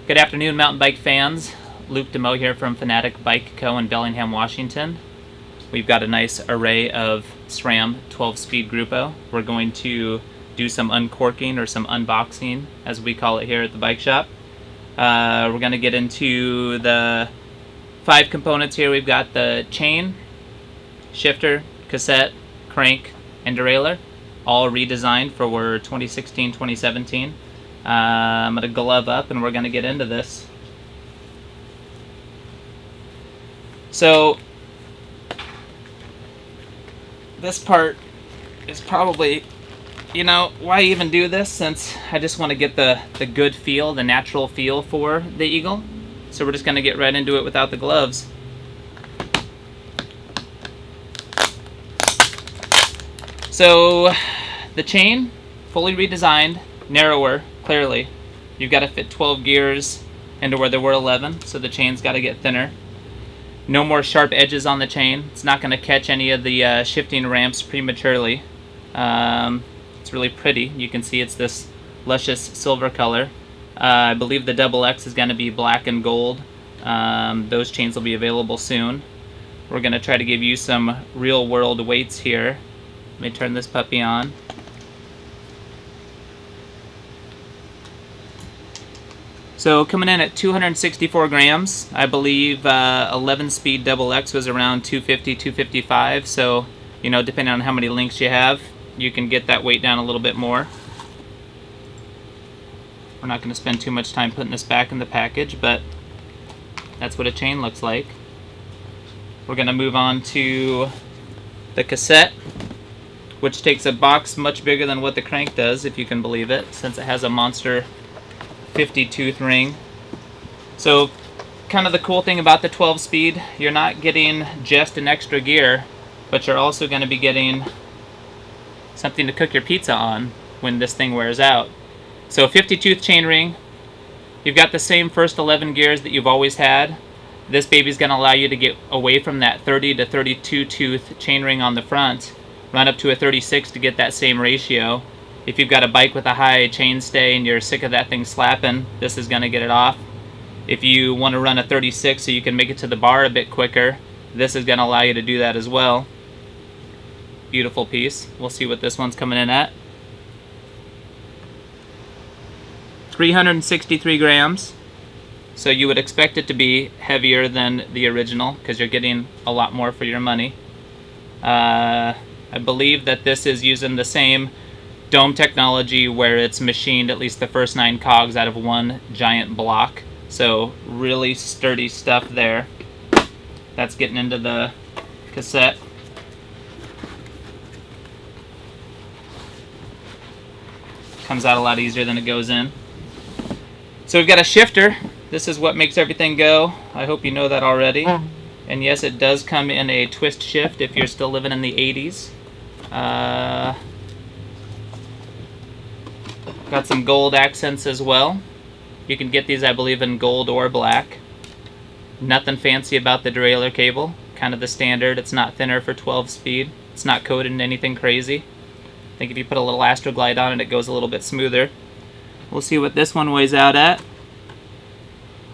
Good afternoon, mountain bike fans. Luke DeMoe here from Fanatic Bike Co. in Bellingham, Washington. We've got a nice array of SRAM 12-speed Grupo. We're going to do some uncorking or some unboxing, as we call it here at the bike shop. We're going to get into the 5 components here. We've got the chain, shifter, cassette, crank, and derailleur, all redesigned for 2016-2017. I'm going to glove up and we're going to get into this. So this part is probably, why even do this, since I just want to get the good feel, the natural feel for the Eagle. So we're just going to get right into it without the gloves. So the chain, fully redesigned, narrower, clearly. You've got to fit 12 gears into where there were 11, so the chain's got to get thinner. No more sharp edges on the chain. It's not going to catch any of the shifting ramps prematurely. It's really pretty. You can see it's this luscious silver color. I believe the XX is going to be black and gold. Those chains will be available soon. We're going to try to give you some real world weights here. Let me turn this puppy on. So coming in at 264 grams, I believe 11-speed XX was around 250, 255. So, depending on how many links you have, you can get that weight down a little bit more. We're not going to spend too much time putting this back in the package, but that's what a chain looks like. We're going to move on to the cassette, which takes a box much bigger than what the crank does, if you can believe it, since it has a monster 50-tooth ring. So kind of the cool thing about the 12-speed, you're not getting just an extra gear, but you're also going to be getting something to cook your pizza on when this thing wears out. So 50-tooth chain ring. You've got the same first 11 gears that you've always had. This baby's going to allow you to get away from that 30 to 32 tooth chain ring on the front, run up to a 36 to get that same ratio. If you've got a bike with a high chain stay and you're sick of that thing slapping, this is going to get it off. If you want to run a 36 so you can make it to the bar a bit quicker, this is going to allow you to do that as well. Beautiful piece. We'll see what this one's coming in at. 363 grams. So you would expect it to be heavier than the original because you're getting a lot more for your money. I believe that this is using the same dome technology where it's machined at least the first 9 cogs out of one giant block. So really sturdy stuff there. That's getting into the cassette. Comes out a lot easier than it goes in. So we've got a shifter. This is what makes everything go. I hope you know that already. And yes, it does come in a twist shift if you're still living in the 80s. Got some gold accents as well. You can get these, I believe, in gold or black. Nothing fancy about the derailleur cable. Kind of the standard. It's not thinner for 12 speed. It's not coated in anything crazy. I think if you put a little Astroglide on it, it goes a little bit smoother. We'll see what this one weighs out at.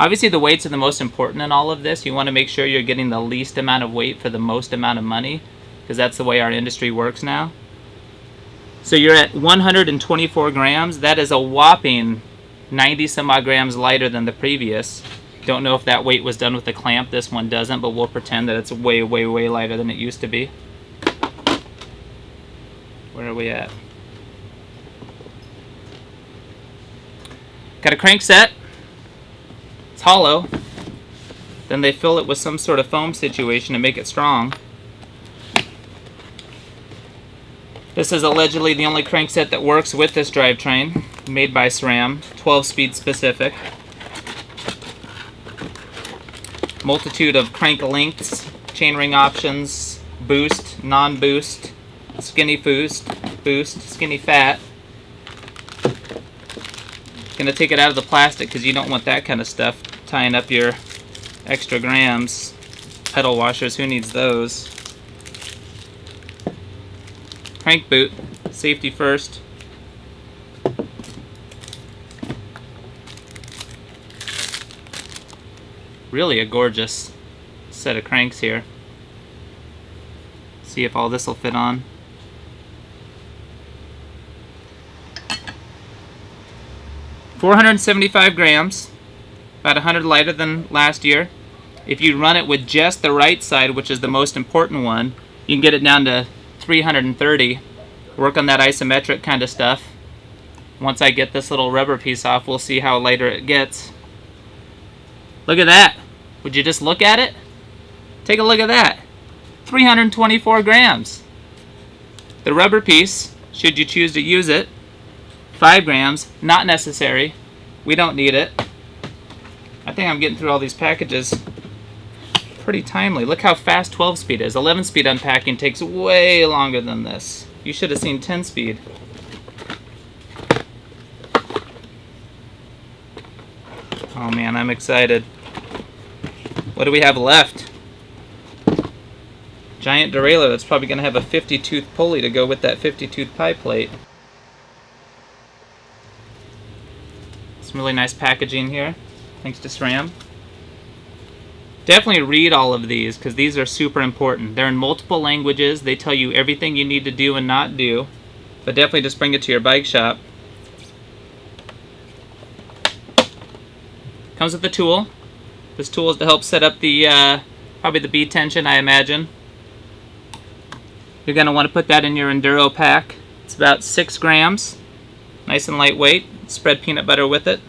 Obviously the weights are the most important in all of this. You want to make sure you're getting the least amount of weight for the most amount of money, because that's the way our industry works now. So you're at 124 grams. That is a whopping 90 some odd grams lighter than the previous. Don't know if that weight was done with the clamp. This one doesn't, but we'll pretend that it's way, way, way lighter than it used to be. Where are we at? Got a crankset. It's hollow. Then they fill it with some sort of foam situation to make it strong. This is allegedly the only crankset that works with this drivetrain, made by SRAM, 12-speed specific. Multitude of crank lengths, chainring options, boost, non-boost, skinny boost, skinny fat. Gonna take it out of the plastic because you don't want that kind of stuff tying up your extra grams. Pedal washers, who needs those? Crank boot, safety first. Really a gorgeous set of cranks here. See if all this will fit on. $475 grams, about 100 lighter than last year. If you run it with just the right side, which is the most important one, you can get it down to 330. Work on that isometric kind of stuff. Once I get this little rubber piece off, we'll see how lighter it gets. Look at that. Would you just look at it? Take a look at that. 324 grams. The rubber piece, should you choose to use it, 5 grams, not necessary. We don't need it. I think I'm getting through all these packages pretty timely. Look how fast 12 speed is. 11 speed unpacking takes way longer than this. You should have seen 10 speed. Oh man, I'm excited. What do we have left? Giant derailleur that's probably going to have a 50-tooth pulley to go with that 50-tooth pie plate. Some really nice packaging here, thanks to SRAM. Definitely read all of these, because these are super important. They're in multiple languages. They tell you everything you need to do and not do. But definitely just bring it to your bike shop. Comes with a tool. This tool is to help set up the probably the B tension, I imagine. You're going to want to put that in your Enduro pack. It's about 6 grams. Nice and lightweight. Spread peanut butter with it.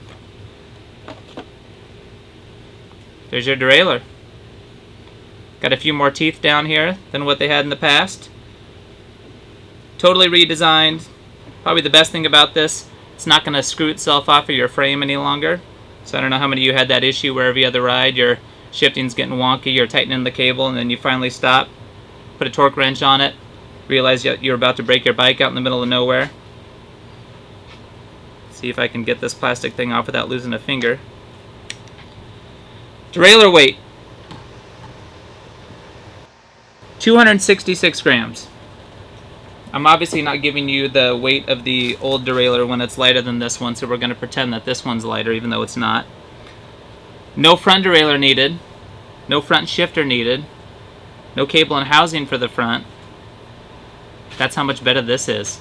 There's your derailleur. Got a few more teeth down here than what they had in the past. Totally redesigned. Probably the best thing about this, it's not going to screw itself off of your frame any longer. So I don't know how many of you had that issue where every other ride your shifting's getting wonky, you're tightening the cable, and then you finally stop, put a torque wrench on it, realize you're about to break your bike out in the middle of nowhere. See if I can get this plastic thing off without losing a finger. Derailleur weight, 266 grams. I'm obviously not giving you the weight of the old derailleur when it's lighter than this one, so we're going to pretend that this one's lighter, even though it's not. No front derailleur needed. No front shifter needed. No cable and housing for the front. That's how much better this is.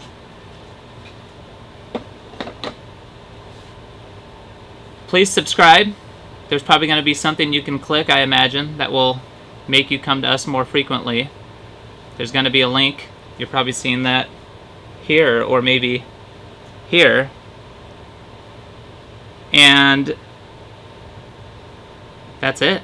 Please subscribe. There's probably going to be something you can click, I imagine, that will make you come to us more frequently. There's going to be a link. You're probably seeing that here or maybe here. And that's it.